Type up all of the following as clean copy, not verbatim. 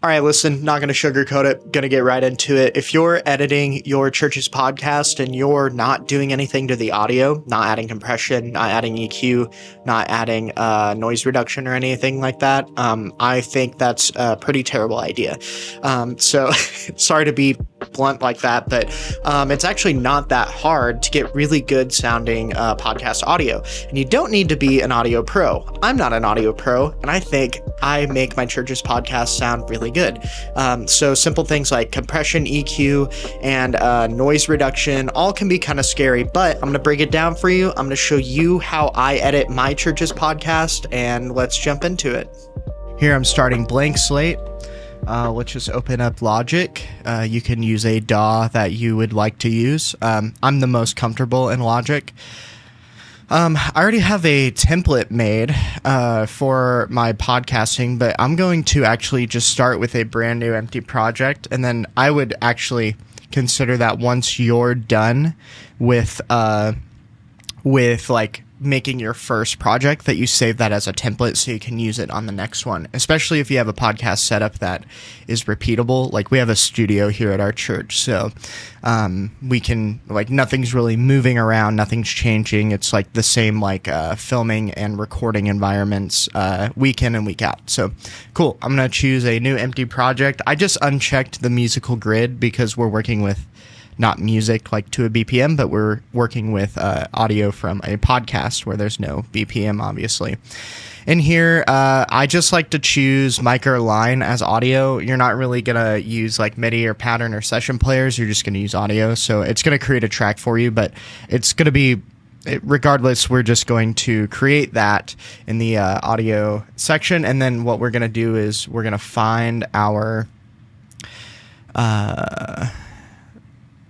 All right, listen, not going to sugarcoat it, going to get right into it. If you're editing your church's podcast and you're not doing anything to the audio, not adding compression, not adding EQ, not adding noise reduction or anything like that, I think that's a pretty terrible idea. So sorry to be blunt like that, but it's actually not that hard to get really good sounding podcast audio. And you don't need to be an audio pro. I'm not an audio pro, and I think I make my church's podcast sound really good. So simple things like compression, EQ, and noise reduction all can be kind of scary, but I'm going to break it down for you. I'm going to show you how I edit my church's podcast, and let's jump into it. Here I'm starting blank slate. Let's just open up Logic. You can use a DAW that you would like to use. I'm the most comfortable in Logic. I already have a template made for my podcasting, but I'm going to actually just start with a brand new empty project, and then I would actually consider that once you're done with like making your first project, that you save that as a template so you can use it on the next one, especially if you have a podcast setup that is repeatable. Like we have a studio here at our church, so we can, like, nothing's really moving around, nothing's changing. It's like the same filming and recording environments week in and week out. So cool. I'm gonna choose a new empty project. I just unchecked the musical grid because we're working with not music like to a BPM, but we're working with audio from a podcast where there's no BPM, obviously. In here, I just like to choose mic or line as audio. You're not really going to use like MIDI or pattern or session players. You're just going to use audio. So it's going to create a track for you, but it's going to be, regardless, we're just going to create that in the audio section. And then what we're going to do is we're going to find our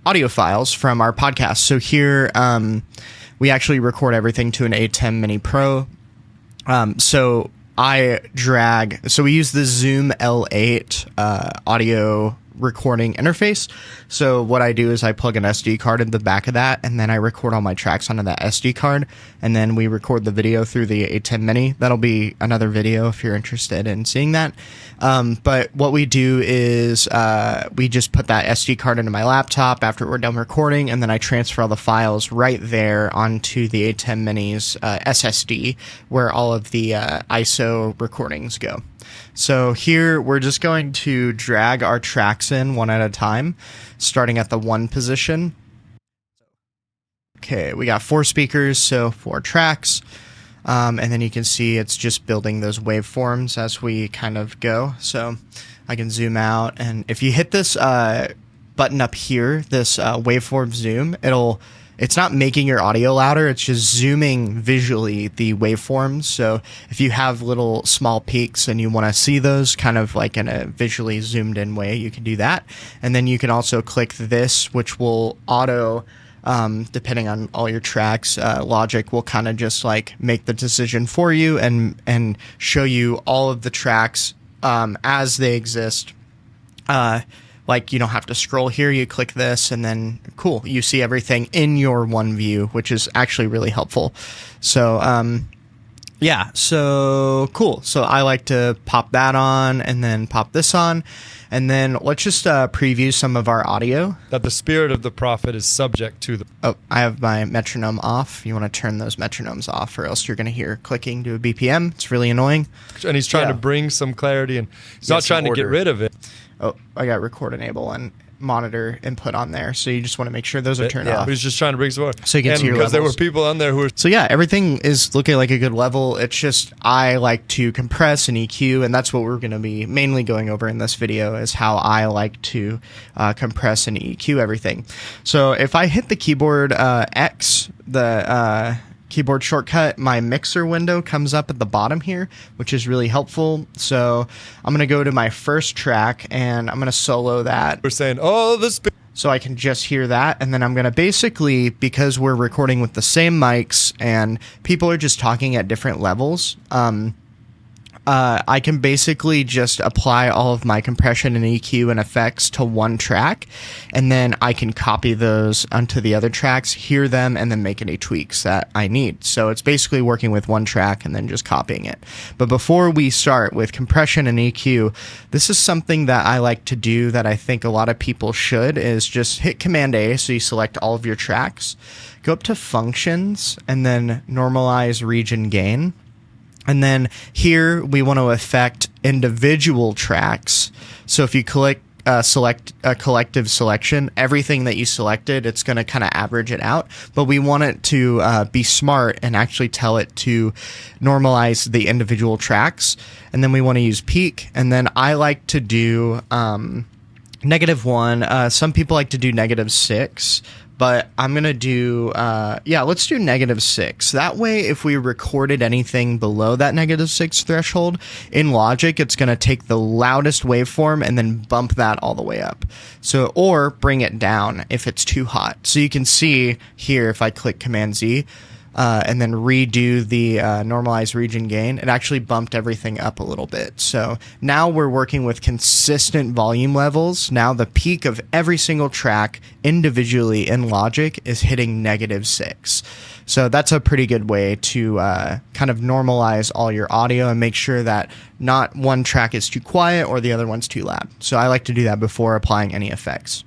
audio files from our podcast. So here, we actually record everything to an A10 Mini Pro. So we use the Zoom L8 audio recording interface. So what I do is I plug an SD card in the back of that, and then I record all my tracks onto that SD card, and then we record the video through the A10 Mini. That'll be another video if you're interested in seeing that. But what we do is we just put that SD card into my laptop after we're done recording, and then I transfer all the files right there onto the A10 Mini's SSD, where all of the ISO recordings go. So here we're just going to drag our tracks in one at a time, starting at the 1 position. Okay, we got 4 speakers, so 4 tracks. And then you can see it's just building those waveforms as we kind of go. So I can zoom out, and if you hit this button up here, this waveform zoom, it's not making your audio louder, it's just zooming visually the waveforms. So if you have little small peaks and you want to see those kind of like in a visually zoomed in way, you can do that. And then you can also click this, which will auto, depending on all your tracks, Logic will kind of just like make the decision for you and show you all of the tracks as they exist. Like, you don't have to scroll here, you click this, and then, cool, you see everything in your one view, which is actually really helpful. So, yeah, so cool. So I like to pop that on and then pop this on. And then let's just preview some of our audio. That the spirit of the prophet is subject to the... Oh, I have my metronome off. You want to turn those metronomes off, or else you're going to hear clicking to a BPM. It's really annoying. And he's trying to bring some clarity, and he's not trying to get rid of it. Oh, I got record enable and monitor input on there, so you just want to make sure those are turned off. He's just trying to bring some more. So you can see your because levels. there were people on there who were... So yeah, everything is looking like a good level. It's just I like to compress and EQ, and that's what we're going to be mainly going over in this video, is how I like to compress and EQ everything. So if I hit the keyboard X, the keyboard shortcut, my mixer window comes up at the bottom here, which is really helpful. So I'm going to go to my first track, and I'm going to solo that. We're saying, oh, this... So I can just hear that, and then I'm going to basically, because we're recording with the same mics and people are just talking at different levels, I can basically just apply all of my compression and EQ and effects to one track, and then I can copy those onto the other tracks, hear them, and then make any tweaks that I need. So it's basically working with one track and then just copying it. But before we start with compression and EQ, this is something that I like to do that I think a lot of people should, is just hit Command A, so you select all of your tracks, go up to Functions, and then Normalize Region Gain. And then here we want to affect individual tracks. So if you select a collective selection, everything that you selected, it's going to kind of average it out. But we want it to be smart and actually tell it to normalize the individual tracks. And then we want to use peak. And then I like to do -1. Some people like to do -6. But I'm going to do, let's do -6. That way, if we recorded anything below that -6 threshold, in Logic, it's going to take the loudest waveform and then bump that all the way up. So, or bring it down if it's too hot. So you can see here, if I click Command Z, and then redo the normalized region gain, it actually bumped everything up a little bit. So now we're working with consistent volume levels. Now the peak of every single track individually in Logic is hitting -6. So that's a pretty good way to kind of normalize all your audio and make sure that not one track is too quiet or the other one's too loud. So I like to do that before applying any effects.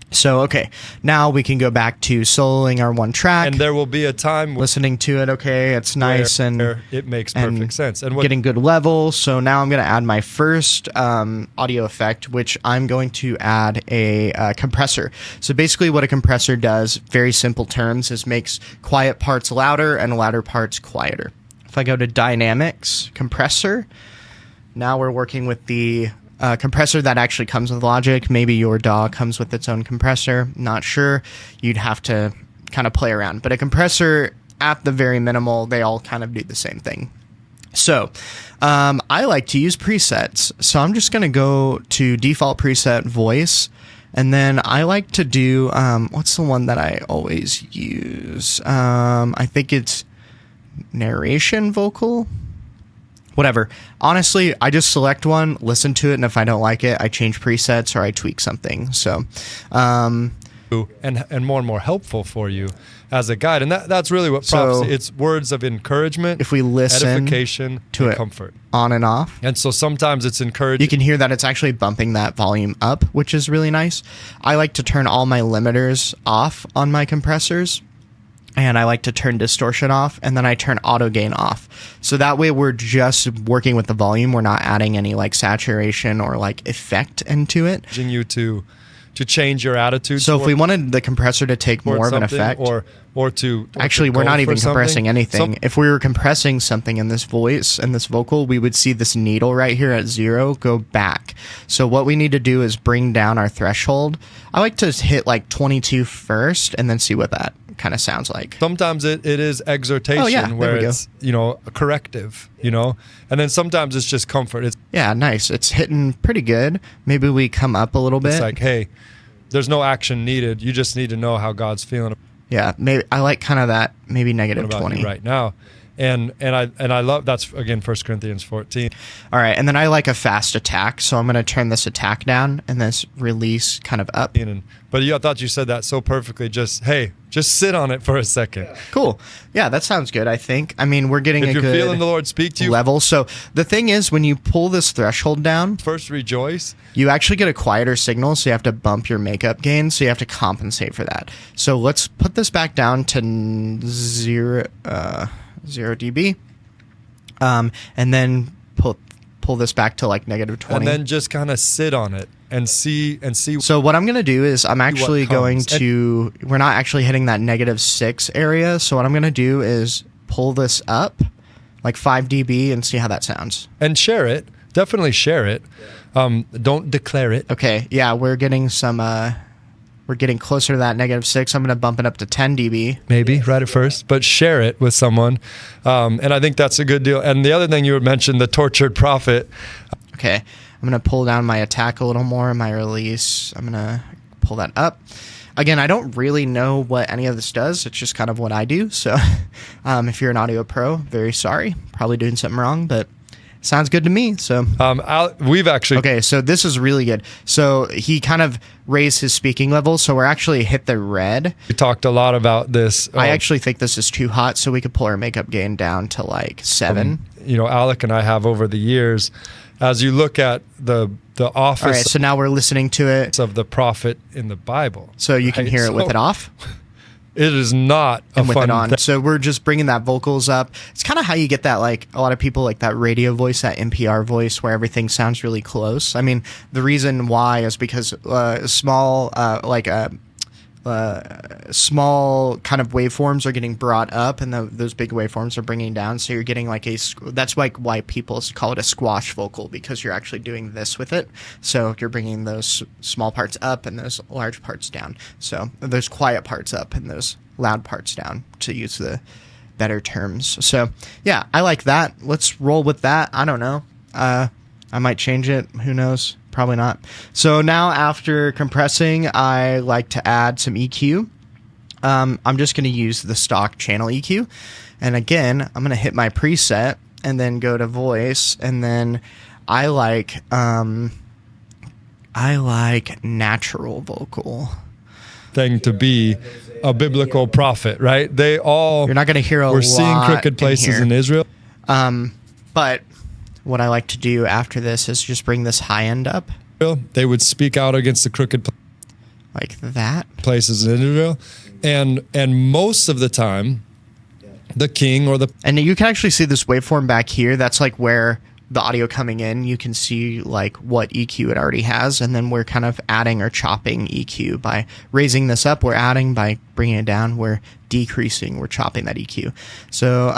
So, okay, now we can go back to soloing our one track. And there will be a time listening to it, okay, it's nice and it makes perfect sense. And getting good level. So now I'm going to add my first audio effect, which I'm going to add a compressor. So basically what a compressor does, very simple terms, is makes quiet parts louder and louder parts quieter. If I go to Dynamics, Compressor, now we're working with the compressor that actually comes with Logic. Maybe your DAW comes with its own compressor. Not sure. You'd have to kind of play around. But a compressor, at the very minimal, they all kind of do the same thing. So I like to use presets. So I'm just going to go to default preset voice. And then I like to do, what's the one that I always use? I think it's narration vocal. Whatever. Honestly, I just select one, listen to it, and if I don't like it, I change presets or I tweak something. So, and more and more helpful for you as a guide, and that's really what prophecy. It's words of encouragement. If we listen edification to and it comfort on and off, and so sometimes it's encouraging. You can hear that it's actually bumping that volume up, which is really nice. I like to turn all my limiters off on my compressors. And I like to turn distortion off, and then I turn auto gain off. So that way we're just working with the volume. We're not adding any like saturation or like effect into it. You to change your attitude. So if we wanted the compressor to take more of an effect, or to actually we're not even compressing anything. If we were compressing something in this voice and this vocal, we would see this needle right here at 0 go back. So what we need to do is bring down our threshold. I like to hit like 22 first and then see what that kind of sounds like. Sometimes it is exhortation where it's, a corrective, and then sometimes it's just comfort. Yeah, nice. It's hitting pretty good. Maybe we come up a little bit. It's like, hey, there's no action needed. You just need to know how God's feeling. Yeah, maybe I like kind of that maybe -20 right now. And I love, that's again 1 Corinthians 14. All right, and then I like a fast attack, so I'm going to turn this attack down and this release kind of up. But I thought you said that so perfectly. Just sit on it for a second. Cool. Yeah, that sounds good, I think. I mean, we're getting if a you're good feeling the Lord speak to you level. So the thing is, when you pull this threshold down, first rejoice. You actually get a quieter signal, so you have to bump your makeup gain, so you have to compensate for that. So let's put this back down to 0 dB, and then pull this back to like -20, and then just kind of sit on it and see. So what I'm going to do is I'm actually going to, we're not actually hitting that -6 area. So what I'm going to do is pull this up like 5 dB and see how that sounds. And share it. Definitely share it. Don't declare it. Okay. Yeah, we're getting some. We're getting closer to that -6. I'm going to bump it up to 10 dB. Maybe right at first, but share it with someone. And I think that's a good deal. And the other thing you mentioned, the tortured prophet. Okay. I'm going to pull down my attack a little more, my release. I'm going to pull that up. Again, I don't really know what any of this does. It's just kind of what I do. So if you're an audio pro, very sorry. Probably doing something wrong, but Sounds good to me. So we've actually okay. So this is really good. So he kind of raised his speaking level. So we're actually hit the red. we talked a lot about this. I actually think this is too hot, so we could pull our makeup gain down to like 7. Alec and I have over the years, as you look at the office. All right. So now we're listening to it. Of the prophet in the Bible. So you can hear it with it off. It is not a and with fun it on. thing. So we're just bringing that vocals up. It's kind of how you get that, like a lot of people like that radio voice, that NPR voice where everything sounds really close. I mean, the reason why is because small kind of waveforms are getting brought up, and those big waveforms are bringing down. So you're getting like that's like why people call it a squash vocal, because you're actually doing this with it. So you're bringing those small parts up and those large parts down. So those quiet parts up and those loud parts down, to use the better terms. So yeah, I like that. Let's roll with that. I don't know. I might change it. Who knows? Probably not. So now after compressing, I like to add some EQ. I'm just going to use the stock channel EQ. And again, I'm going to hit my preset and then go to voice. And then I like natural vocal. Thing to be a biblical prophet, right? They all... You're not going to hear a lot. We're seeing crooked places in Israel. But what I like to do after this is just bring this high end up. They would speak out against the crooked like that places in Israel, and most of the time, the king or the... And you can actually see this waveform back here. That's like where the audio coming in, you can see like what EQ it already has, and then we're kind of adding or chopping EQ. By raising this up, we're adding. By bringing it down, we're decreasing. We're chopping that EQ. So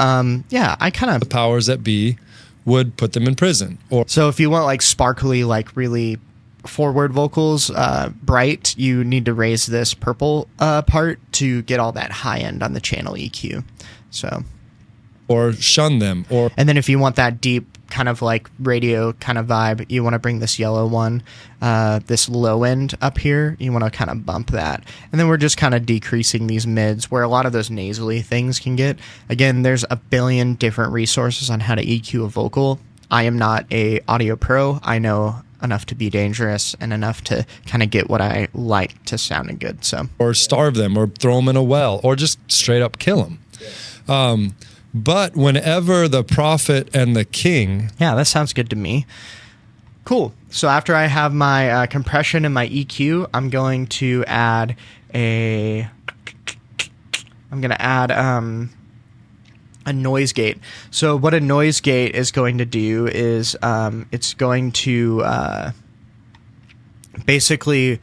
yeah, I kind of... The powers that be would put them in prison. Or so if you want like sparkly, like really forward vocals, bright, you need to raise this purple part to get all that high end on the channel EQ. So, or shun them, or... And then if you want that deep kind of like radio kind of vibe, you want to bring this yellow one, this low end up here. You want to kind of bump that. And then we're just kind of decreasing these mids where a lot of those nasally things can get. Again, there's a billion different resources on how to EQ a vocal. I am not a audio pro. I know enough to be dangerous and enough to kind of get what I like to sound good. So, or starve them, or throw them in a well, or just straight up kill them. But whenever the prophet and the king... Yeah, that sounds good to me. Cool. So after I have my compression and my EQ, I'm going to add a noise gate. So what a noise gate is going to do is it's going to basically,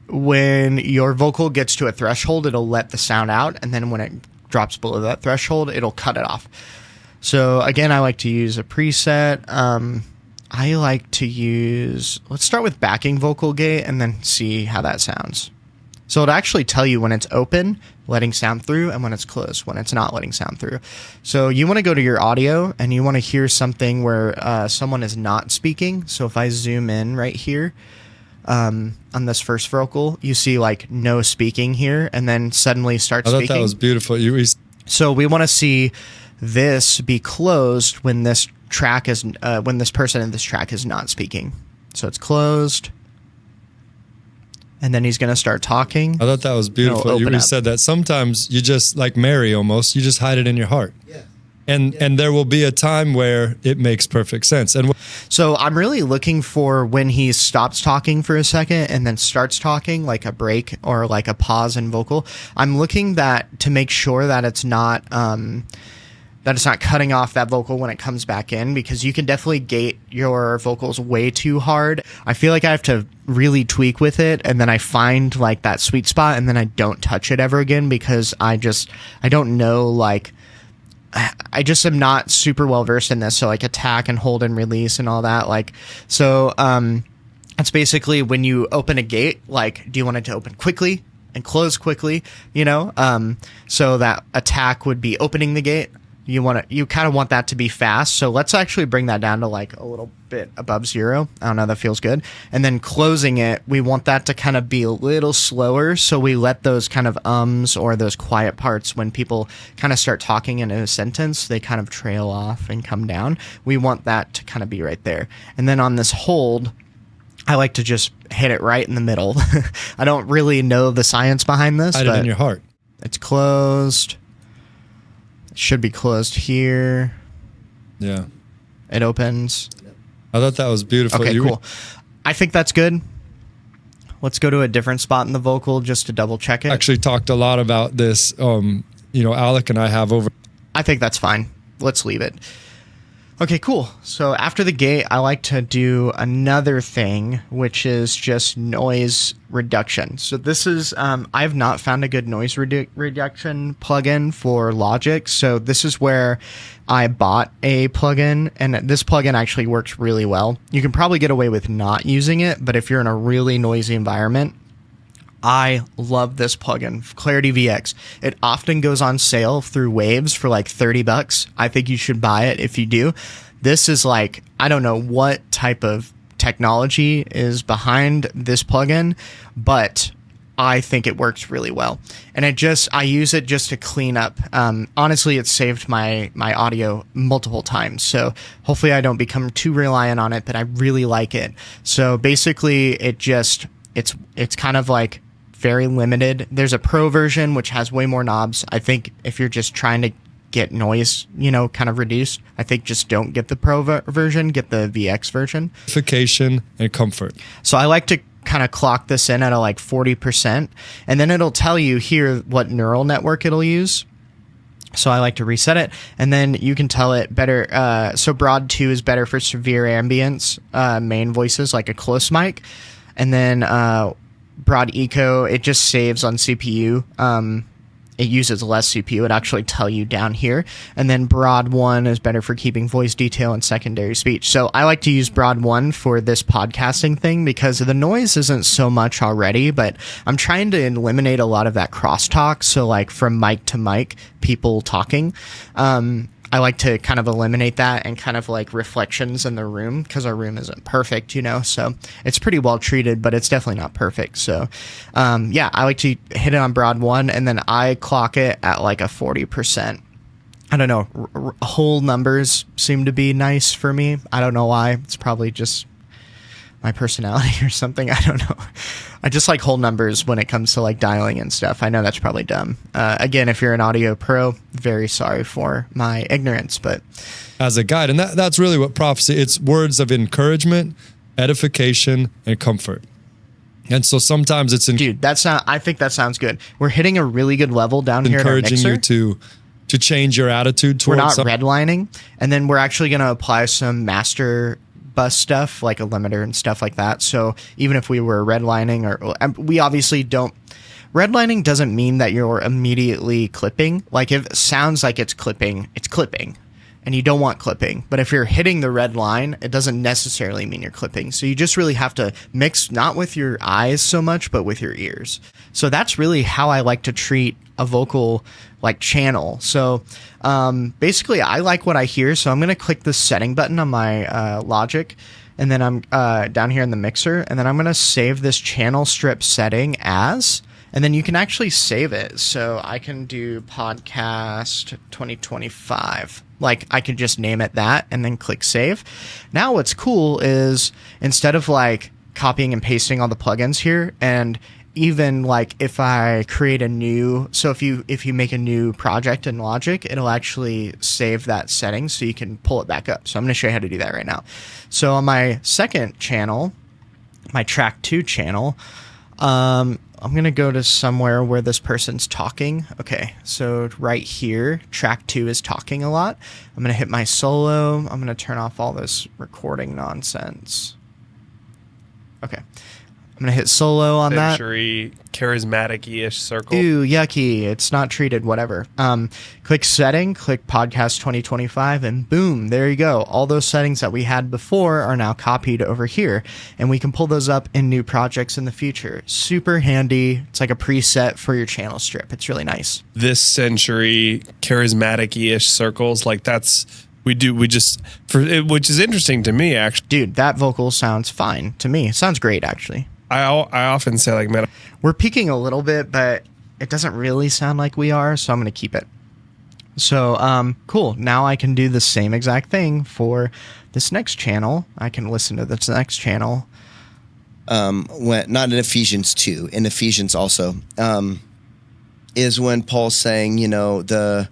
when your vocal gets to a threshold, it'll let the sound out, and then when it drops below that threshold, it'll cut it off. So again, I like to use a preset. I like to use, let's start with backing vocal gate and then see how that sounds. So it'll actually tell you when it's open, letting sound through, and when it's closed, when it's not letting sound through. So you want to go to your audio and you want to hear something where someone is not speaking. So if I zoom in right here, on this first vocal, you see like no speaking here, and then suddenly start speaking. I thought that was beautiful. So we want to see this be closed when this track is when this person in this track is not speaking. So it's closed, and then he's going to start talking. I thought that was beautiful. You said that sometimes you just, like Mary almost, you just hide it in your heart. Yeah. And there will be a time where it makes perfect sense. And so I'm really looking for when he stops talking for a second and then starts talking, like a break or like a pause in vocal. I'm looking to make sure that it's not cutting off that vocal when it comes back in, because you can definitely gate your vocals way too hard. I feel like I have to really tweak with it, and then I find like that sweet spot, and then I don't touch it ever again, because I don't know, like, I just am not super well versed in this. So like attack and hold and release and all that. Like, so, it's basically when you open a gate, like, do you want it to open quickly and close quickly? You know? So that attack would be opening the gate, you kind of want that to be fast. So let's actually bring that down to like a little bit above 0. I don't know, that feels good. And then closing it, we want that to kind of be a little slower. So we let those kind of ums or those quiet parts when people kind of start talking in a sentence, they kind of trail off and come down. We want that to kind of be right there. And then on this hold, I like to just hit it right in the middle. I don't really know the science behind this. Hide it in your heart. It's closed. It should be closed here. Yeah. It opens. I thought that was beautiful. Okay, cool. I think that's good. Let's go to a different spot in the vocal just to double check it. Actually talked a lot about this. Alec and I have over. I think that's fine. Let's leave it. Okay, cool. So after the gate, I like to do another thing, which is just noise reduction. So this is, I've not found a good noise reduction plugin for Logic. So this is where I bought a plugin, and this plugin actually works really well. You can probably get away with not using it, but if you're in a really noisy environment, I love this plugin, Clarity VX. It often goes on sale through Waves for like $30. I think you should buy it if you do. This is like, I don't know what type of technology is behind this plugin, but I think it works really well. And I use it just to clean up. Honestly, it's saved my audio multiple times. So hopefully I don't become too reliant on it, but I really like it. So basically it's kind of like very limited. There's a pro version, which has way more knobs. I think if you're just trying to get noise, kind of reduced, I think just don't get the pro version, get the VX version. Amplification and comfort. So I like to kind of clock this in at like 40%, and then it'll tell you here what neural network it'll use. So I like to reset it, and then you can tell it better. So Broad 2 is better for severe ambience, main voices like a close mic, and then Broad Eco, it just saves on CPU. It uses less CPU. It actually tell you down here. And then Broad 1 is better for keeping voice detail and secondary speech. So I like to use Broad 1 for this podcasting thing because the noise isn't so much already, but I'm trying to eliminate a lot of that crosstalk. So like from mic to mic, people talking. I like to kind of eliminate that and kind of like reflections in the room because our room isn't perfect, so it's pretty well treated, but it's definitely not perfect. So, I like to hit it on Broad 1 and then I clock it at like a 40%. I don't know. Whole numbers seem to be nice for me. I don't know why. It's probably just my personality or something. I don't know. I just like whole numbers when it comes to like dialing and stuff. I know that's probably dumb. Again, if you're an audio pro, very sorry for my ignorance, but as a guide, and that's really what prophecy, it's words of encouragement, edification, and comfort. And so sometimes it's dude, I think that sounds good. We're hitting a really good level down here. Encouraging you to change your attitude towards. We're not redlining, and then we're actually going to apply some master bus stuff like a limiter and stuff like that. So even if we were redlining, or we obviously don't, redlining doesn't mean that you're immediately clipping. Like if it sounds like it's clipping, and you don't want clipping. But if you're hitting the red line, it doesn't necessarily mean you're clipping. So you just really have to mix, not with your eyes so much, but with your ears. So that's really how I like to treat a vocal like channel. So basically I like what I hear. So I'm going to click the setting button on my Logic, and then I'm down here in the mixer, and then I'm going to save this channel strip setting as, and then you can actually save it. So I can do podcast 2025. Like I could just name it that and then click save. Now what's cool is instead of like copying and pasting all the plugins here, and even like if I create a new, so if you make a new project in Logic, it'll actually save that setting so you can pull it back up. So I'm going to show you how to do that right now. So on my second channel, my track 2 channel, I'm going to go to somewhere where this person's talking. Okay, so right here, track 2 is talking a lot. I'm going to hit my solo. I'm going to turn off all this recording nonsense. Okay. I'm going to hit solo on that. Century, charismatic-ish circle. Ew, yucky. It's not treated, whatever. Click setting, click podcast 2025, and boom, there you go. All those settings that we had before are now copied over here, and we can pull those up in new projects in the future. Super handy. It's like a preset for your channel strip. It's really nice. This century, charismatic-ish circles, like which is interesting to me, actually. Dude, that vocal sounds fine to me. It sounds great, actually. I often say, like, man, We're peaking a little bit, but it doesn't really sound like we are, so I'm going to keep it. So, cool. Now I can do the same exact thing for this next channel. I can listen to this next channel. Not in Ephesians 2, in Ephesians also, is when Paul's saying, the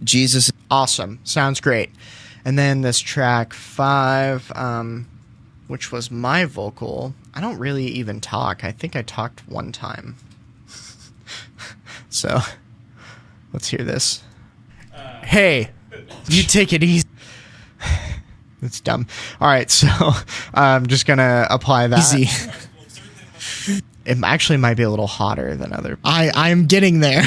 Jesus. Awesome. Sounds great. And then this track 5, which was my vocal. I don't really even talk. I think I talked one time. So, let's hear this. Hey, you take it easy. That's dumb. All right, so I'm just going to apply that. Easy. It actually might be a little hotter than other. I'm getting there.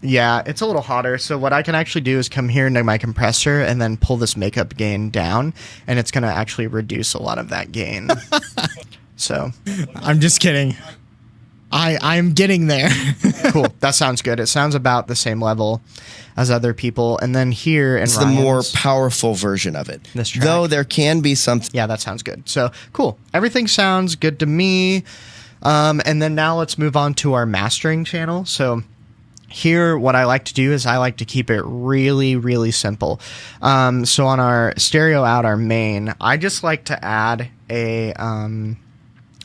Yeah, it's a little hotter. So what I can actually do is come here into my compressor and then pull this makeup gain down, and it's going to actually reduce a lot of that gain. So I'm just kidding. I'm getting there. Cool. That sounds good. It sounds about the same level as other people. And then here in It's Ryan's, the more powerful version of it. This track. Though there can be something. Yeah, that sounds good. So cool. Everything sounds good to me. And then now let's move on to our mastering channel. So here, what I like to do is I like to keep it really, really simple. So on our stereo out, our main, I just like to add a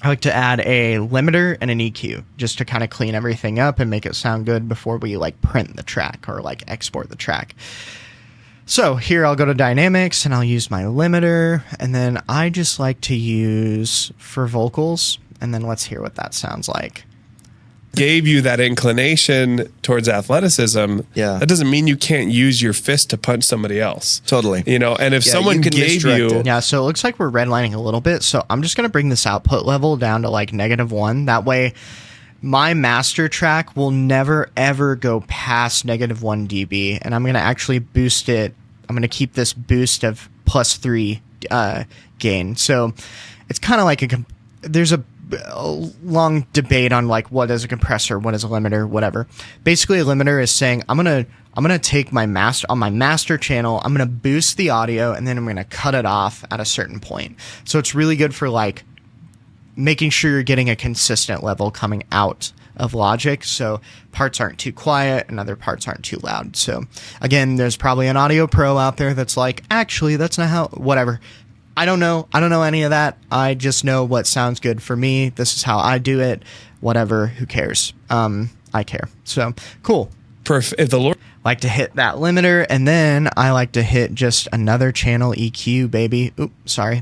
limiter and an EQ just to kind of clean everything up and make it sound good before we like print the track or like export the track. So here I'll go to dynamics and I'll use my limiter, and then I just like to use for vocals, and then let's hear what that sounds like. Gave you that inclination towards athleticism. Yeah. That doesn't mean you can't use your fist to punch somebody else. Totally. And if Yeah, someone you can gave misdirect you it. Yeah, so it looks like we're redlining a little bit, so I'm just going to bring this output level down to like -1. That way my master track will never ever go past -1 dB, and I'm going to actually boost it. I'm going to keep this boost of +3 gain. So it's kind of like there's a long debate on like what is a compressor, what is a limiter, whatever. Basically, a limiter is saying I'm gonna take my master channel, I'm gonna boost the audio, and then I'm gonna cut it off at a certain point. So it's really good for like making sure you're getting a consistent level coming out of Logic, so parts aren't too quiet and other parts aren't too loud. So again, there's probably an audio pro out there that's like, actually, that's not how, whatever. I don't know any of that. I just know what sounds good for me. This is how I do it. Whatever, who cares? I care. So cool. if the Lord Like to hit that limiter, and then I like to hit just another channel EQ, baby. Oops, sorry,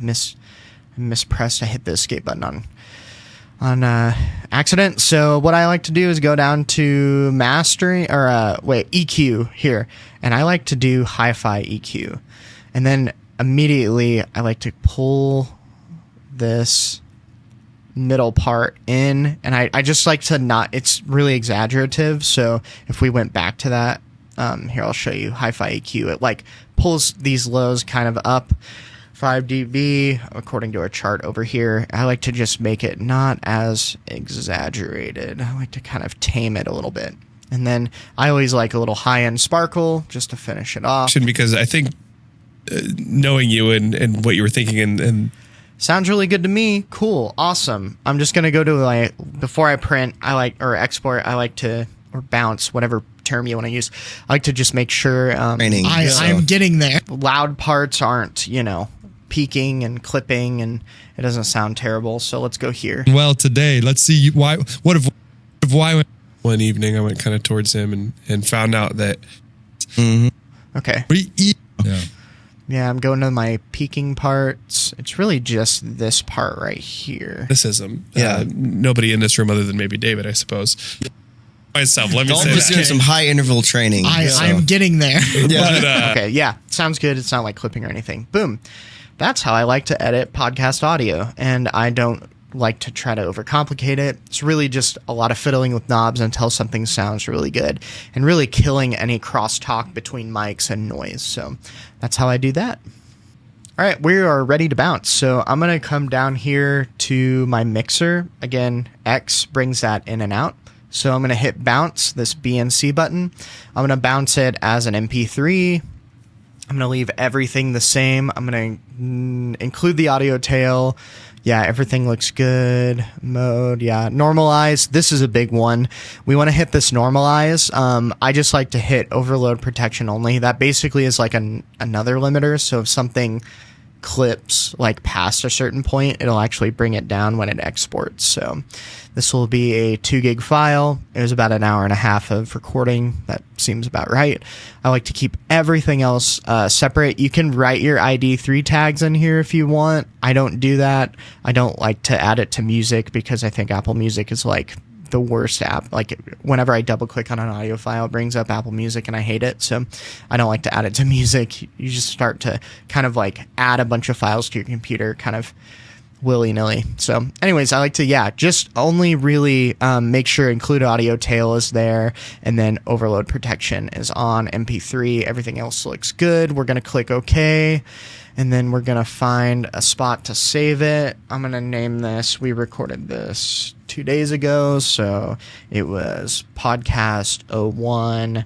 mispressed. I hit the escape button on accident. So what I like to do is go down to mastering or EQ here, and I like to do hi-fi EQ, and then immediately I like to pull this middle part in, and I just like to not, it's really exaggerative. So if we went back to that, here I'll show you hi-fi EQ. It like pulls these lows kind of up 5 dB according to our chart over here. I like to just make it not as exaggerated. I like to kind of tame it a little bit. And then I always like a little high-end sparkle just to finish it off. because I think knowing you and what you were thinking and sounds really good to me. Cool. Awesome. I'm just going to go to like, before I print, or export, I like to, or bounce, whatever term you want to use. I like to just make sure I'm getting there. Loud parts aren't, peaking and clipping, and it doesn't sound terrible. So let's go here. Well, today, let's see why. What if why one evening I went kind of towards him and found out that Okay. Yeah. Yeah, I'm going to my peaking parts. It's really just this part right here. criticism. Yeah. Nobody in this room other than maybe David, I suppose. Myself, let me Dalton say was doing that. some high interval training. I'm getting there. Yeah. Okay, yeah. Sounds good. It's not like clipping or anything. Boom. That's how I like to edit podcast audio. And I don't like to try to overcomplicate it. It's really just a lot of fiddling with knobs until something sounds really good and really killing any crosstalk between mics and noise. So that's how I do that. All right, we are ready to bounce. So I'm going to come down here to my mixer. Again, X brings that in and out. So I'm going to hit bounce, this B and C button. I'm going to bounce it as an MP3. I'm going to leave everything the same. I'm going to include the audio tail. Yeah, everything looks good. Mode, yeah. Normalize, this is a big one. We want to hit this normalize. I just like to hit overload protection only. That basically is like another limiter. So if something clips like past a certain point, it'll actually bring it down when it exports. So this will be a 2 gig file. It was about an hour and a half of recording. That seems about right. I like to keep everything else separate. You can write your ID3 tags in here if you want. I don't do that. I don't like to add it to music because I think Apple Music is like the worst app. Like whenever I double click on an audio file, it brings up Apple Music and I hate it. So I don't like to add it to music. You just start to kind of like add a bunch of files to your computer kind of willy-nilly. So anyways, I like to, just only really make sure include audio tail is there and then overload protection is on MP3. Everything else looks good. We're going to click OK. And then we're going to find a spot to save it. I'm going to name this. We recorded this 2 days ago. So it was podcast 01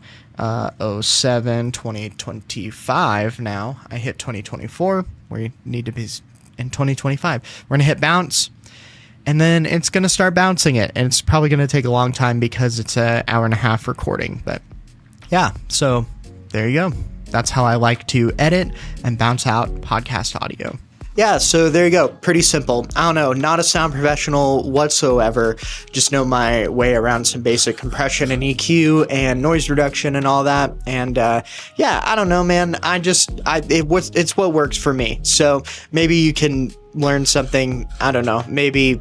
07 2025. Now I hit 2024. We need to be in 2025. We're going to hit bounce. And then it's going to start bouncing it. And it's probably going to take a long time because it's an hour and a half recording. But yeah, so there you go. That's how I like to edit and bounce out podcast audio. Yeah, so there you go. Pretty simple. I don't know, not a sound professional whatsoever. Just know my way around some basic compression and EQ and noise reduction and all that. And I don't know, man. It's what works for me. So maybe you can learn something. I don't know. Maybe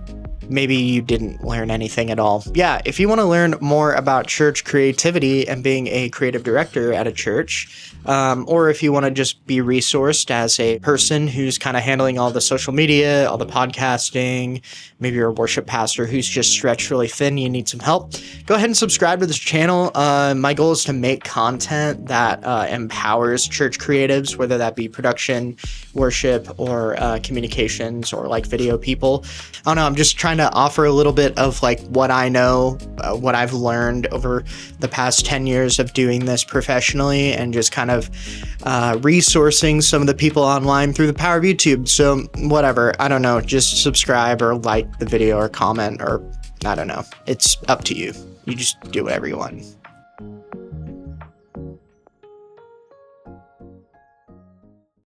you didn't learn anything at all. Yeah, if you want to learn more about church creativity and being a creative director at a church, or if you want to just be resourced as a person who's kind of handling all the social media, all the podcasting, maybe you're a worship pastor who's just stretched really thin, you need some help, go ahead and subscribe to this channel. My goal is to make content that empowers church creatives, whether that be production, worship, or communications, or like video people. I don't know, I'm just trying to offer a little bit of like what I know, what I've learned over the past 10 years of doing this professionally, and just kind of resourcing some of the people online through the power of YouTube. So whatever, I don't know, just subscribe or like the video or comment, or I don't know. It's up to you. You just do whatever you want.